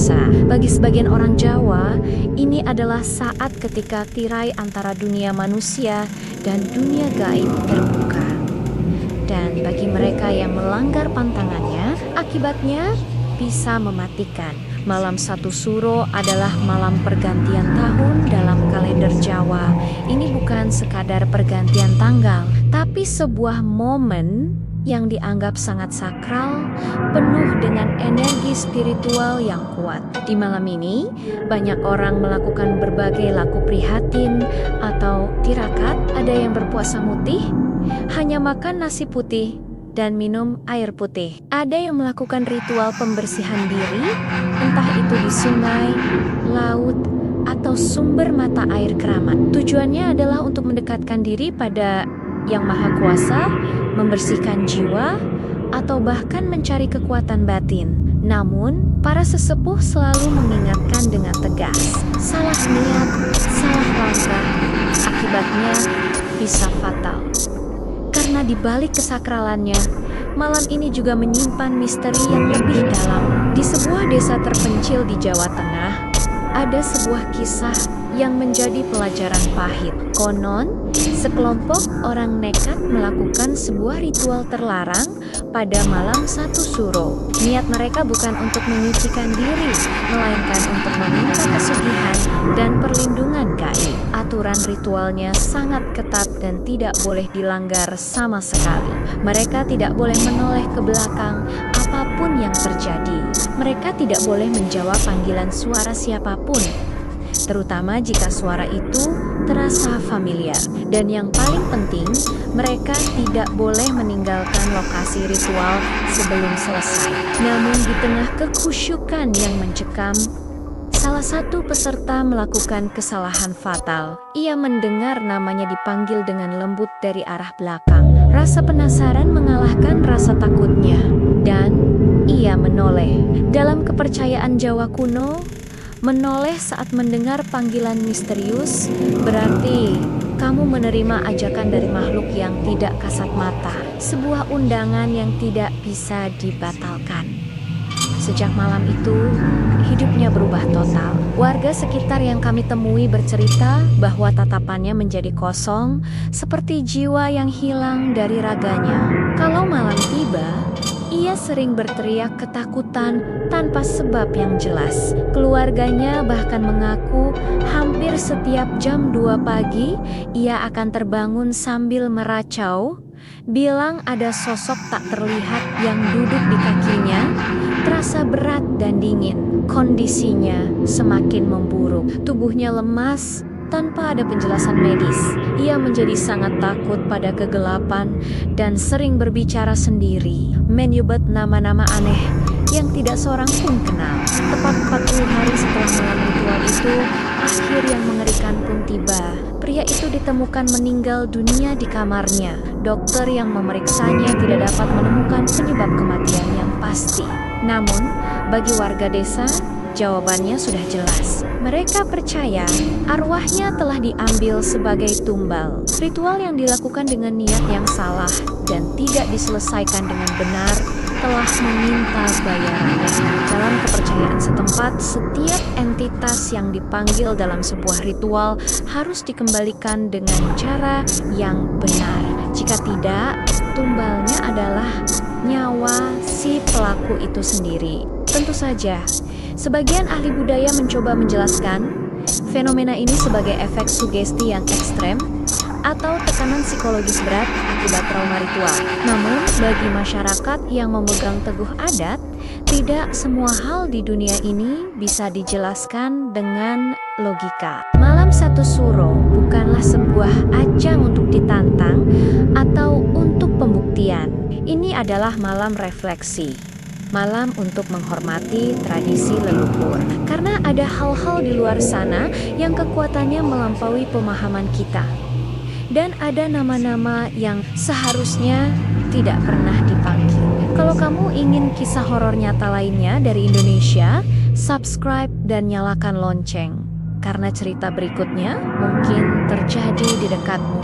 biasa. Bagi sebagian orang Jawa, ini adalah saat ketika tirai antara dunia manusia dan dunia gaib terbuka. Dan bagi mereka yang melanggar pantangannya, akibatnya bisa mematikan. Malam Satu Suro adalah malam pergantian tahun dalam kalender Jawa. Ini bukan sekadar pergantian tanggal, tapi sebuah momen yang dianggap sangat sakral, penuh dengan energi spiritual yang kuat. Di malam ini, banyak orang melakukan berbagai laku prihatin atau tirakat. Ada yang berpuasa mutih, hanya makan nasi putih dan minum air putih. Ada yang melakukan ritual pembersihan diri, entah itu di sungai, laut, atau sumber mata air keramat. Tujuannya adalah untuk mendekatkan diri pada Yang Maha Kuasa, membersihkan jiwa, atau bahkan mencari kekuatan batin. Namun, para sesepuh selalu mengingatkan dengan tegas, salah niat, salah langkah, akibatnya bisa fatal. Karena di balik kesakralannya, malam ini juga menyimpan misteri yang lebih dalam. Di sebuah desa terpencil di Jawa Tengah, ada sebuah kisah yang menjadi pelajaran pahit. Konon, sekelompok orang nekat melakukan sebuah ritual terlarang pada malam Satu Suro. Niat mereka bukan untuk menyucikan diri, melainkan untuk meminta kesugihan dan perlindungan gaib. Aturan ritualnya sangat ketat dan tidak boleh dilanggar sama sekali. Mereka tidak boleh menoleh ke belakang apapun yang terjadi. Mereka tidak boleh menjawab panggilan suara siapapun, terutama jika suara itu terasa familiar. Dan yang paling penting, mereka tidak boleh meninggalkan lokasi ritual sebelum selesai. Namun di tengah kekhusyukan yang mencekam, salah satu peserta melakukan kesalahan fatal. Ia mendengar namanya dipanggil dengan lembut dari arah belakang. Rasa penasaran mengalahkan rasa takutnya, dan ia menoleh. Dalam kepercayaan Jawa kuno, menoleh saat mendengar panggilan misterius berarti kamu menerima ajakan dari makhluk yang tidak kasat mata, sebuah undangan yang tidak bisa dibatalkan. Sejak malam itu, hidupnya berubah total. Warga sekitar yang kami temui bercerita bahwa tatapannya menjadi kosong, seperti jiwa yang hilang dari raganya. Kalau malam tiba, ia sering berteriak ketakutan tanpa sebab yang jelas. Keluarganya bahkan mengaku hampir setiap jam 2 pagi, ia akan terbangun sambil meracau, bilang ada sosok tak terlihat yang duduk di kakinya, terasa berat dan dingin. Kondisinya semakin memburuk, tubuhnya lemas tanpa ada penjelasan medis. Ia menjadi sangat takut pada kegelapan dan sering berbicara sendiri, menyebut nama-nama aneh yang tidak seorang pun kenal. Tepat 40 hari setelah malam ritual itu, akhir yang mengerikan pun tiba. Pria itu ditemukan meninggal dunia di kamarnya. Dokter yang memeriksanya tidak dapat menemukan penyebab kematian yang pasti. Namun, bagi warga desa, jawabannya sudah jelas. Mereka percaya arwahnya telah diambil sebagai tumbal. Ritual yang dilakukan dengan niat yang salah dan tidak diselesaikan dengan benar telah meminta bayarannya. Dalam kepercayaan setempat, setiap entitas yang dipanggil dalam sebuah ritual harus dikembalikan dengan cara yang benar. Jika tidak, tumbalnya adalah nyawa si pelaku itu sendiri. Tentu saja, sebagian ahli budaya mencoba menjelaskan fenomena ini sebagai efek sugesti yang ekstrem atau tekanan psikologis berat akibat trauma ritual. Namun, bagi masyarakat yang memegang teguh adat, tidak semua hal di dunia ini bisa dijelaskan dengan logika. Malam Satu Suro bukanlah sebuah ajang untuk ditantang atau untuk pembuktian. Ini adalah malam refleksi. Malam untuk menghormati tradisi leluhur. Karena ada hal-hal di luar sana yang kekuatannya melampaui pemahaman kita. Dan ada nama-nama yang seharusnya tidak pernah dipanggil. Kalau kamu ingin kisah horor nyata lainnya dari Indonesia, subscribe dan nyalakan lonceng. Karena cerita berikutnya mungkin terjadi di dekatmu.